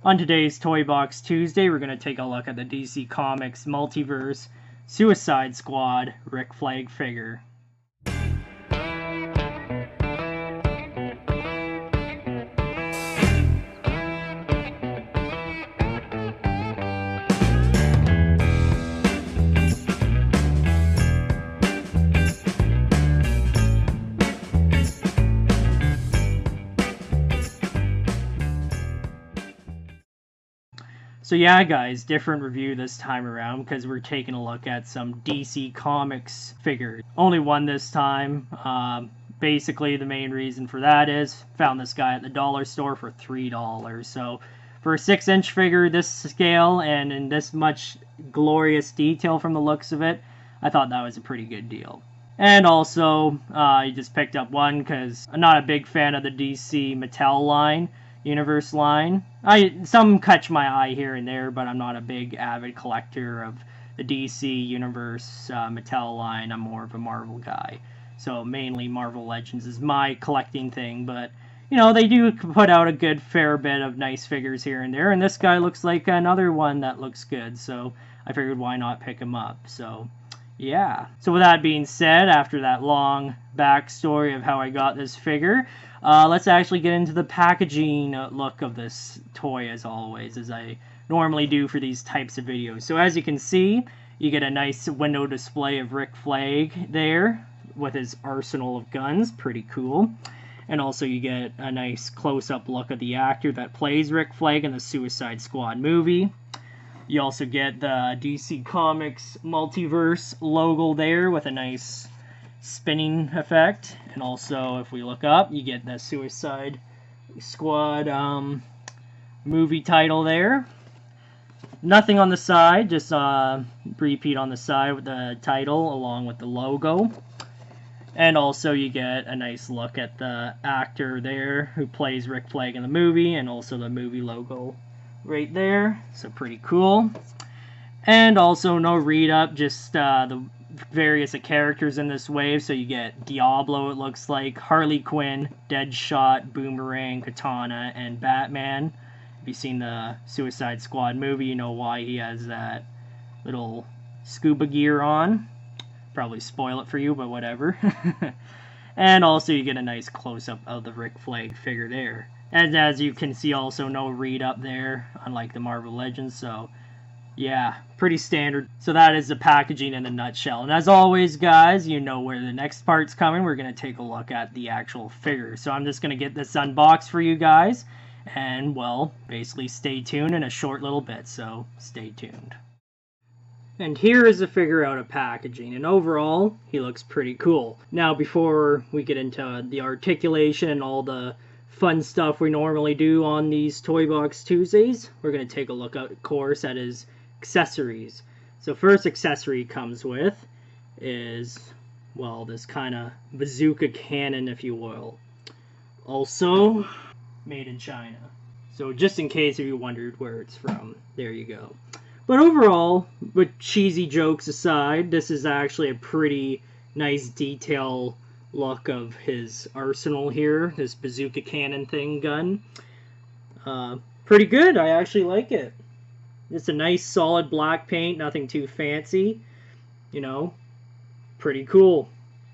On today's Toy Box Tuesday, we're going to take a look at the DC Comics Multiverse Suicide Squad Rick Flag figure. So yeah, guys, different review this time around because we're taking a look at some DC Comics figures. Only one this time. Basically, the main reason for that is found this guy at the dollar store for $3. So for a 6-inch figure this scale and in this much glorious detail from the looks of it, I thought that was a pretty good deal. And also, I just picked up one because I'm not a big fan of the DC Mattel Universe line. Some catch my eye here and there, but I'm not a big avid collector of the DC Universe Mattel line. I'm more of a Marvel guy. So mainly Marvel Legends is my collecting thing, but you know, they do put out a good fair bit of nice figures here and there, and this guy looks like another one that looks good, so I figured why not pick him up. So yeah. So with that being said, after that long backstory of how I got this figure, let's actually get into the packaging look of this toy, as always, as I normally do for these types of videos. So as you can see, you get a nice window display of Rick Flag there with his arsenal of guns. Pretty cool. And also you get a nice close-up look of the actor that plays Rick Flag in the Suicide Squad movie. You also get the DC Comics Multiverse logo there with a nice spinning effect. And also, if we look up, you get the Suicide Squad movie title there. Nothing on the side, just repeat on the side with the title along with the logo. And also you get a nice look at the actor there who plays Rick Flag in the movie, and also the movie logo right there. So pretty cool. And also no read up, just the various characters in this wave. So you get Diablo, it looks like, Harley Quinn, Deadshot, Boomerang, Katana, and Batman. If you've seen the Suicide Squad movie, you know why he has that little scuba gear on. Probably spoil it for you, but whatever. And also you get a nice close-up of the Rick Flag figure there. And as you can see, also no read up there, unlike the Marvel Legends, so yeah, pretty standard. So that is the packaging in a nutshell. And as always, guys, you know where the next part's coming. We're going to take a look at the actual figure. So I'm just going to get this unboxed for you guys. And, well, basically stay tuned in a short little bit, so stay tuned. And here is the figure out of packaging, and overall, he looks pretty cool. Now, before we get into the articulation and all the fun stuff we normally do on these Toy Box Tuesdays, we're going to take a look, of course, at his accessories. So first accessory he comes with is, well, this kind of bazooka cannon, if you will. Also, made in China. So just in case if you wondered where it's from, there you go. But overall, with cheesy jokes aside, this is actually a pretty nice detail look of his arsenal here, this bazooka cannon thing gun. Pretty good, I actually like it. It's a nice solid black paint, nothing too fancy. You know, pretty cool.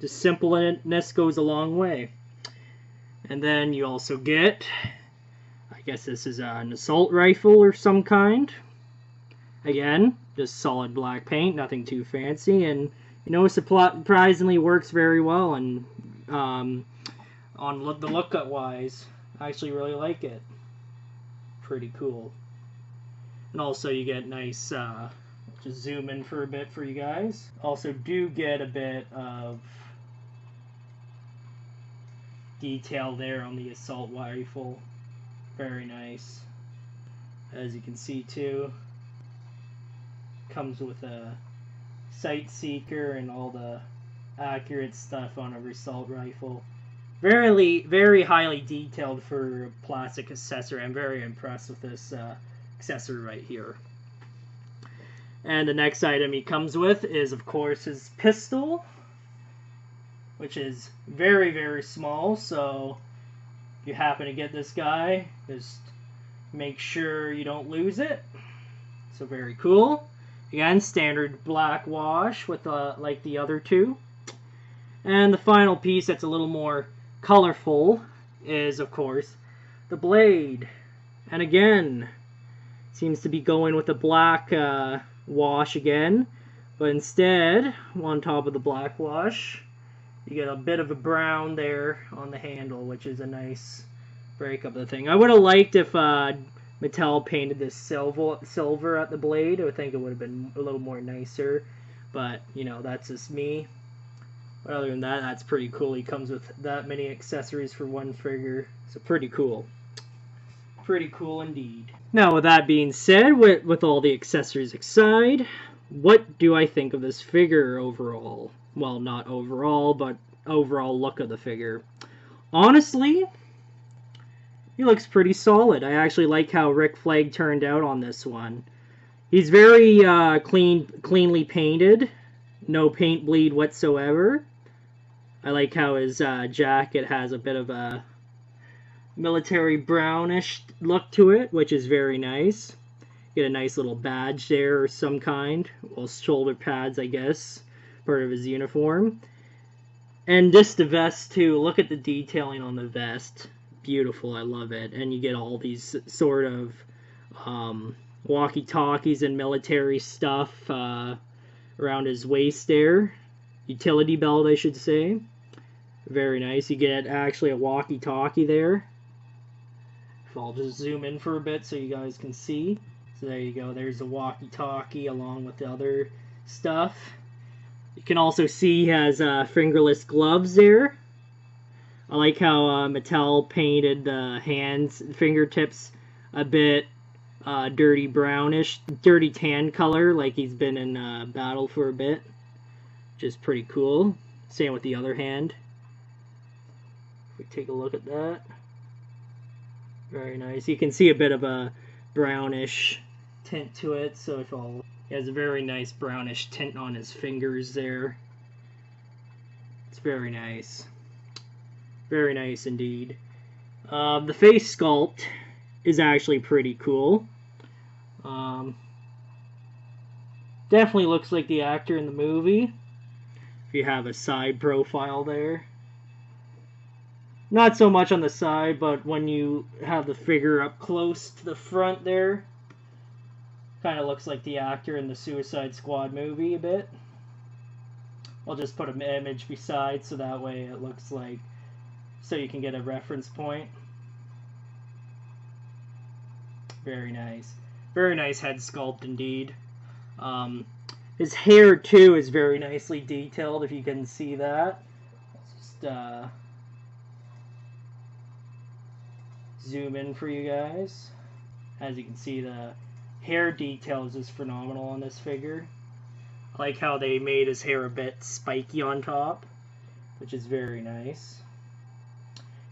Just simpleness goes a long way. And then you also get, I guess this is an assault rifle or some kind. Again, just solid black paint, nothing too fancy, and you know, surprisingly works very well. And on the look-up wise, I actually really like it. Pretty cool. And also, you get nice. Just zoom in for a bit for you guys. Also, do get a bit of detail there on the assault rifle. Very nice, as you can see too. Comes with a sight seeker and all the accurate stuff on a assault rifle. Very highly detailed for a plastic accessory. I'm very impressed with this accessory right here. And the next item he comes with is, of course, his pistol, which is very small. So if you happen to get this guy, just make sure you don't lose it. So very cool. Again, standard black wash with like the other two. And the final piece that's a little more colorful is, of course, the blade. And again, seems to be going with the black wash again. But instead, on top of the black wash, you get a bit of a brown there on the handle, which is a nice break of the thing. I would have liked if Mattel painted this silver at the blade. I would think it would have been a little more nicer. But, you know, that's just me. But other than that, that's pretty cool. He comes with that many accessories for one figure. So pretty cool. Pretty cool indeed. Now, with that being said, with all the accessories aside, what do I think of this figure overall? Well, not overall, but overall look of the figure. Honestly, he looks pretty solid. I actually like how Rick Flag turned out on this one. He's very cleanly painted. No paint bleed whatsoever. I like how his jacket has a bit of a military brownish look to it, which is very nice. Get a nice little badge there or some kind. Well, shoulder pads, I guess. Part of his uniform. And just the vest, too. Look at the detailing on the vest. Beautiful, I love it. And you get all these sort of walkie-talkies and military stuff around his waist there. Utility belt, I should say. Very nice. You get actually a walkie-talkie there. I'll just zoom in for a bit so you guys can see. So there you go. There's a walkie-talkie along with the other stuff. You can also see he has fingerless gloves there. I like how Mattel painted the hands, fingertips a bit dirty brownish, dirty tan color, like he's been in battle for a bit. Which is pretty cool. Same with the other hand. If we take a look at that. Very nice. You can see a bit of a brownish tint to it, so if all he has a very nice brownish tint on his fingers there. It's very nice. Very nice indeed. The face sculpt is actually pretty cool. Definitely looks like the actor in the movie. If you have a side profile there. Not so much on the side, but when you have the figure up close to the front there, kind of looks like the actor in the Suicide Squad movie a bit. I'll just put an image beside so that way it looks like, so you can get a reference point. Very nice. Very nice head sculpt indeed. His hair too is very nicely detailed, if you can see that. Let's just zoom in for you guys. As you can see, the hair details is phenomenal on this figure. I like how they made his hair a bit spiky on top, which is very nice.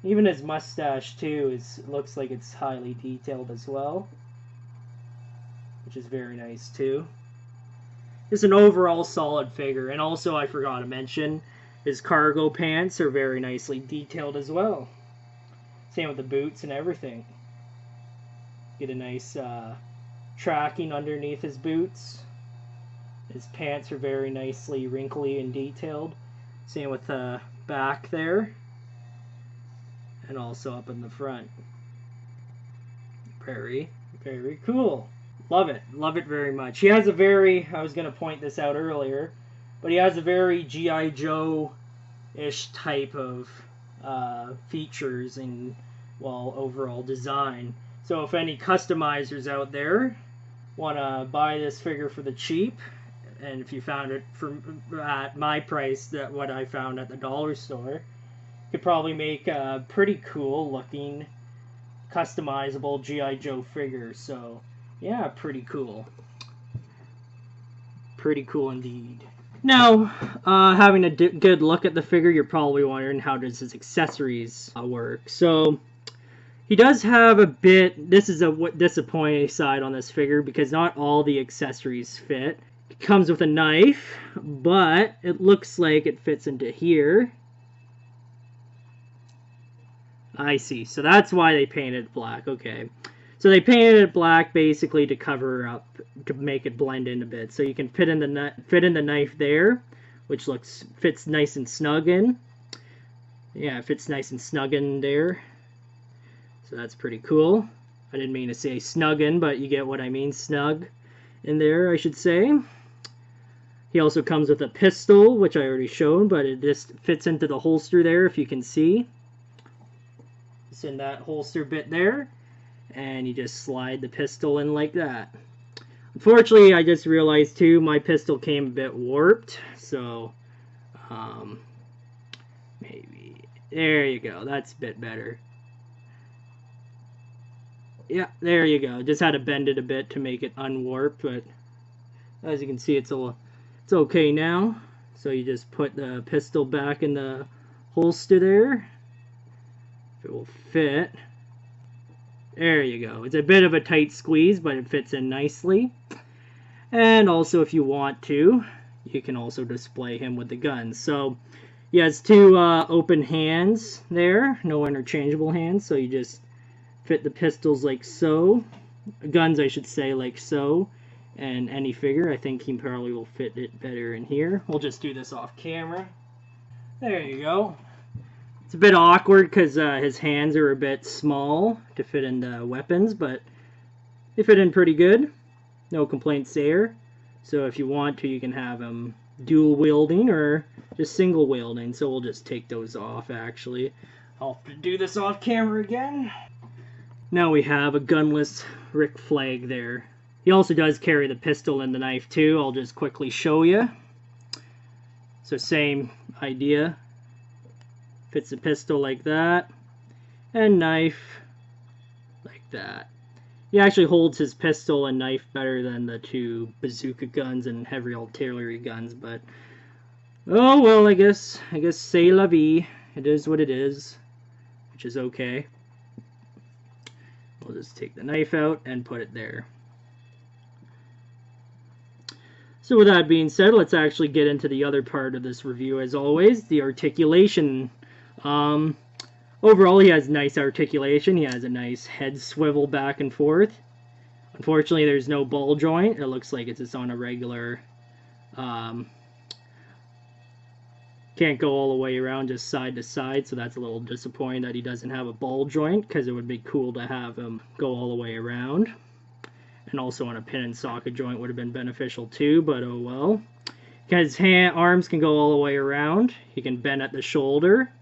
Even his mustache too looks like it's highly detailed as well, which is very nice too. Just an overall solid figure. And also, I forgot to mention, his cargo pants are very nicely detailed as well. Same with the boots and everything. Get a nice tracking underneath his boots. His pants are very nicely wrinkly and detailed. Same with the back there. And also up in the front. Very, very cool. Love it. Love it very much. He has a very, I was going to point this out earlier, but he has a very G.I. Joe-ish type of features and, well, overall design. So if any customizers out there want to buy this figure for the cheap, and if you found it at my price, that what I found at the dollar store, you could probably make a pretty cool looking customizable G.I. Joe figure. So yeah, pretty cool. Pretty cool indeed. Now, having a good look at the figure, you're probably wondering how does his accessories work. So he does have a bit, this is a disappointing side on this figure because not all the accessories fit. It comes with a knife, but it looks like it fits into here. I see, so that's why they painted black, okay. So they painted it black basically to cover up, to make it blend in a bit. So you can fit in the knife there, which fits nice and snug in. Yeah, it fits nice and snug in there. So that's pretty cool. I didn't mean to say snug in, but you get what I mean, snug in there, I should say. He also comes with a pistol, which I already showed, but it just fits into the holster there, if you can see. It's in that holster bit there. And you just slide the pistol in like that. Unfortunately, I just realized too, my pistol came a bit warped. So, maybe, there you go. That's a bit better. Yeah, there you go. Just had to bend it a bit to make it unwarped, but as you can see, it's okay now. So you just put the pistol back in the holster there. If it will fit. There you go. It's a bit of a tight squeeze, but it fits in nicely. And also, if you want to, you can also display him with the guns. So, he has two open hands there, no interchangeable hands. So you just fit the pistols like so. Guns, I should say, like so. And any figure, I think he probably will fit it better in here. We'll just do this off camera. There you go. It's a bit awkward because his hands are a bit small to fit in the weapons, but they fit in pretty good. No complaints there. So if you want to, you can have him dual wielding or just single wielding. So we'll just take those off, actually. I'll do this off camera again. Now we have a gunless Rick Flag there. He also does carry the pistol and the knife too. I'll just quickly show you. So same idea. Fits the pistol like that, and knife like that. He actually holds his pistol and knife better than the two bazooka guns and heavy artillery guns, but oh well, I guess c'est la vie. It is what it is, which is okay. We'll just take the knife out and put it there. So with that being said, let's actually get into the other part of this review as always, the articulation. Overall, he has nice articulation. He has a nice head swivel back and forth. Unfortunately, there's no ball joint. It looks like it's just on a regular, can't go all the way around, just side to side, so that's a little disappointing that he doesn't have a ball joint, because it would be cool to have him go all the way around. And also on a pin and socket joint would have been beneficial too, but oh well. His arms can go all the way around. He can bend at the shoulder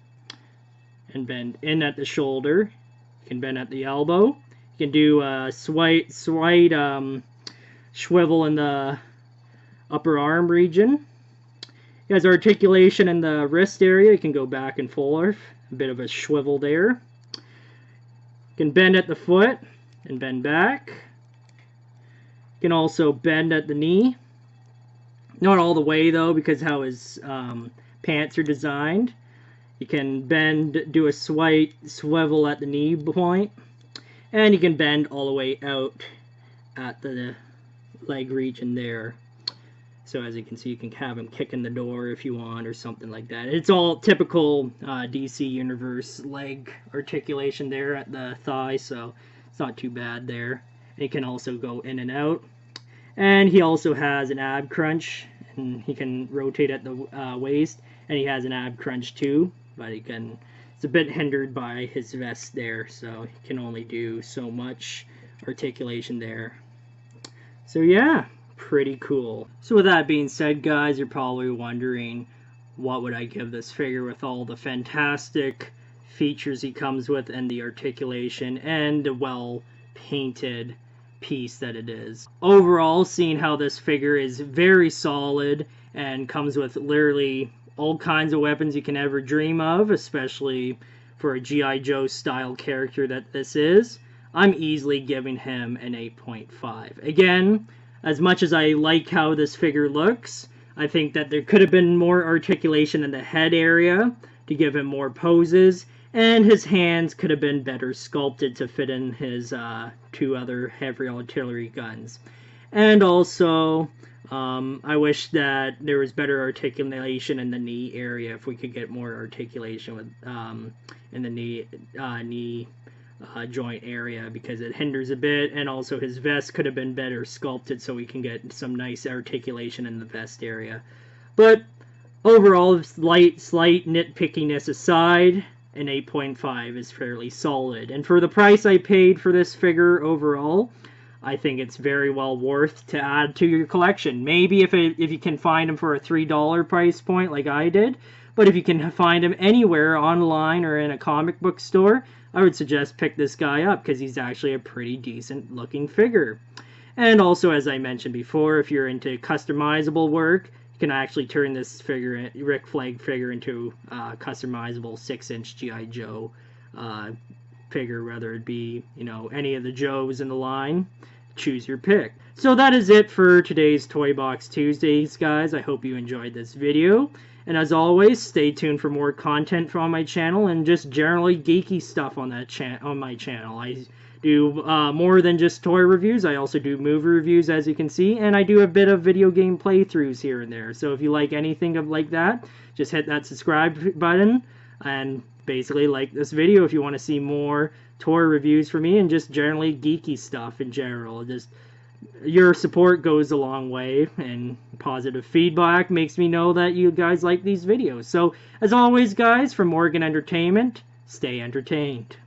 and bend in at the shoulder. You can bend at the elbow. You can do a slight swivel in the upper arm region. He has articulation in the wrist area. You can go back and forth. A bit of a swivel there. You can bend at the foot and bend back. You can also bend at the knee. Not all the way though, because how his pants are designed. You can do a slight swivel at the knee point, and you can bend all the way out at the leg region there. So as you can see, you can have him kick in the door if you want, or something like that. It's all typical DC Universe leg articulation there at the thigh, so it's not too bad there. It can also go in and out. And he also has an ab crunch, and he can rotate at the waist, and he has an ab crunch too. But it's a bit hindered by his vest there, so he can only do so much articulation there. So yeah, pretty cool. So with that being said, guys, you're probably wondering, what would I give this figure with all the fantastic features he comes with, and the articulation, and the well painted piece that it is. Overall, seeing how this figure is very solid and comes with literally all kinds of weapons you can ever dream of, especially for a G.I. Joe style character that this is, I'm easily giving him an 8.5. Again, as much as I like how this figure looks, I think that there could have been more articulation in the head area to give him more poses, and his hands could have been better sculpted to fit in his two other heavy artillery guns. And also, I wish that there was better articulation in the knee area. If we could get more articulation with in the knee joint area because it hinders a bit, and also his vest could have been better sculpted so we can get some nice articulation in the vest area. But overall, slight nitpickiness aside, an 8.5 is fairly solid. And for the price I paid for this figure overall, I think it's very well worth to add to your collection. Maybe if you can find them for a $3 price point like I did, but if you can find them anywhere online or in a comic book store, I would suggest pick this guy up because he's actually a pretty decent looking figure. And also, as I mentioned before, if you're into customizable work, you can actually turn this figure, Rick Flag figure, into a customizable 6-inch G.I. Joe figure, whether it be, you know, any of the Joes in the line. Choose your pick. So that is it for today's Toy Box Tuesdays, guys. I hope you enjoyed this video. And as always, stay tuned for more content from my channel and just generally geeky stuff on my channel. I do more than just toy reviews. I also do movie reviews, as you can see, and I do a bit of video game playthroughs here and there. So if you like anything like that, just hit that subscribe button and basically like this video if you want to see more toy reviews from me and just generally geeky stuff in general. Just your support goes a long way, and positive feedback makes me know that you guys like these videos. So as always, guys, from Morgan Entertainment, stay entertained.